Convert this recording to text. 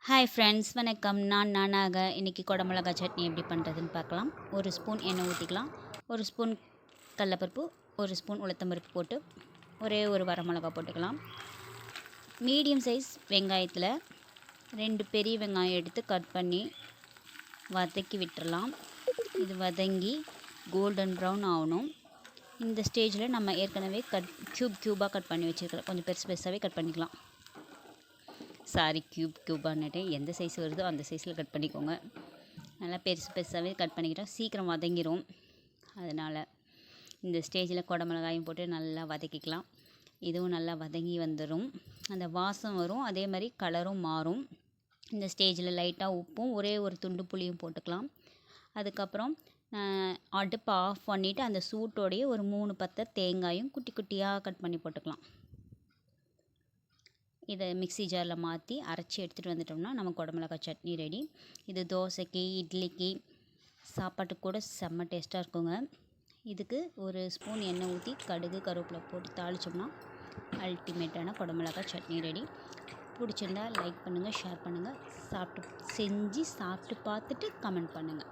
Hi friends, வணக்கம். நானாக இன்றைக்கி குடமிளகா சட்னி எப்படி பண்ணுறதுன்னு பார்க்கலாம். ஒரு ஸ்பூன் எண்ணெய் ஊற்றிக்கலாம். ஒரு ஸ்பூன் கடலப்பருப்பு, ஒரு ஸ்பூன் உளுத்தம்பருப்பு போட்டு ஒரே ஒரு வரமிளகா போட்டுக்கலாம். மீடியம் சைஸ் வெங்காயத்தில் 2 பெரிய வெங்காயம் எடுத்து கட் பண்ணி வதக்கி விட்டுறலாம். இது வதங்கி கோல்டன் ப்ரௌன் ஆகணும். இந்த ஸ்டேஜில் நம்ம ஏற்கனவே க்யூபாக கட் பண்ணி வச்சுருக்கிறோம். கொஞ்சம் பெருசு பெருசாகவே கட் பண்ணிக்கலாம். க்யூபான்னுட்டு எந்த சைஸ் வருதோ அந்த சைஸில் கட் பண்ணிக்கோங்க. நல்லா பெருசு பெருசாகவே கட் பண்ணிக்கிட்டோம், சீக்கிரம் வதங்கிடும். அதனால் இந்த ஸ்டேஜில் குடமிளகாயும் போட்டு நல்லா வதக்கிக்கலாம். இதுவும் நல்லா வதங்கி வந்துடும், அந்த வாசம் வரும், அதே மாதிரி கலரும் மாறும். இந்த ஸ்டேஜில் லைட்டாக உப்பும் ஒரே ஒரு துண்டு புளியும் போட்டுக்கலாம். அதுக்கப்புறம் அடுப்பை ஆஃப் பண்ணிவிட்டு அந்த சூட்டோடையே ஒரு 3 பத்தை தேங்காயும் குட்டி குட்டியாக கட் பண்ணி போட்டுக்கலாம். இதை மிக்ஸி ஜாரில் மாற்றி அரைச்சி எடுத்துகிட்டு வந்துட்டோம்னா நம்ம குடமிளகாய் சட்னி ரெடி. இது தோசைக்கு, இட்லிக்கு, சாப்பாட்டுக்கு கூட செம்ம டேஸ்ட்டாக இருக்குங்க. இதுக்கு ஒரு ஸ்பூன் எண்ணெய் ஊற்றி கடுகு கருவேப்பிலை போட்டு தாளித்தோம்னா அல்டிமேட்டான குடமிளகாய் சட்னி ரெடி. பிடிச்சிருந்தா லைக் பண்ணுங்கள், ஷேர் பண்ணுங்கள், செஞ்சு சாப்பிட்டு பார்த்துட்டு கமெண்ட் பண்ணுங்கள்.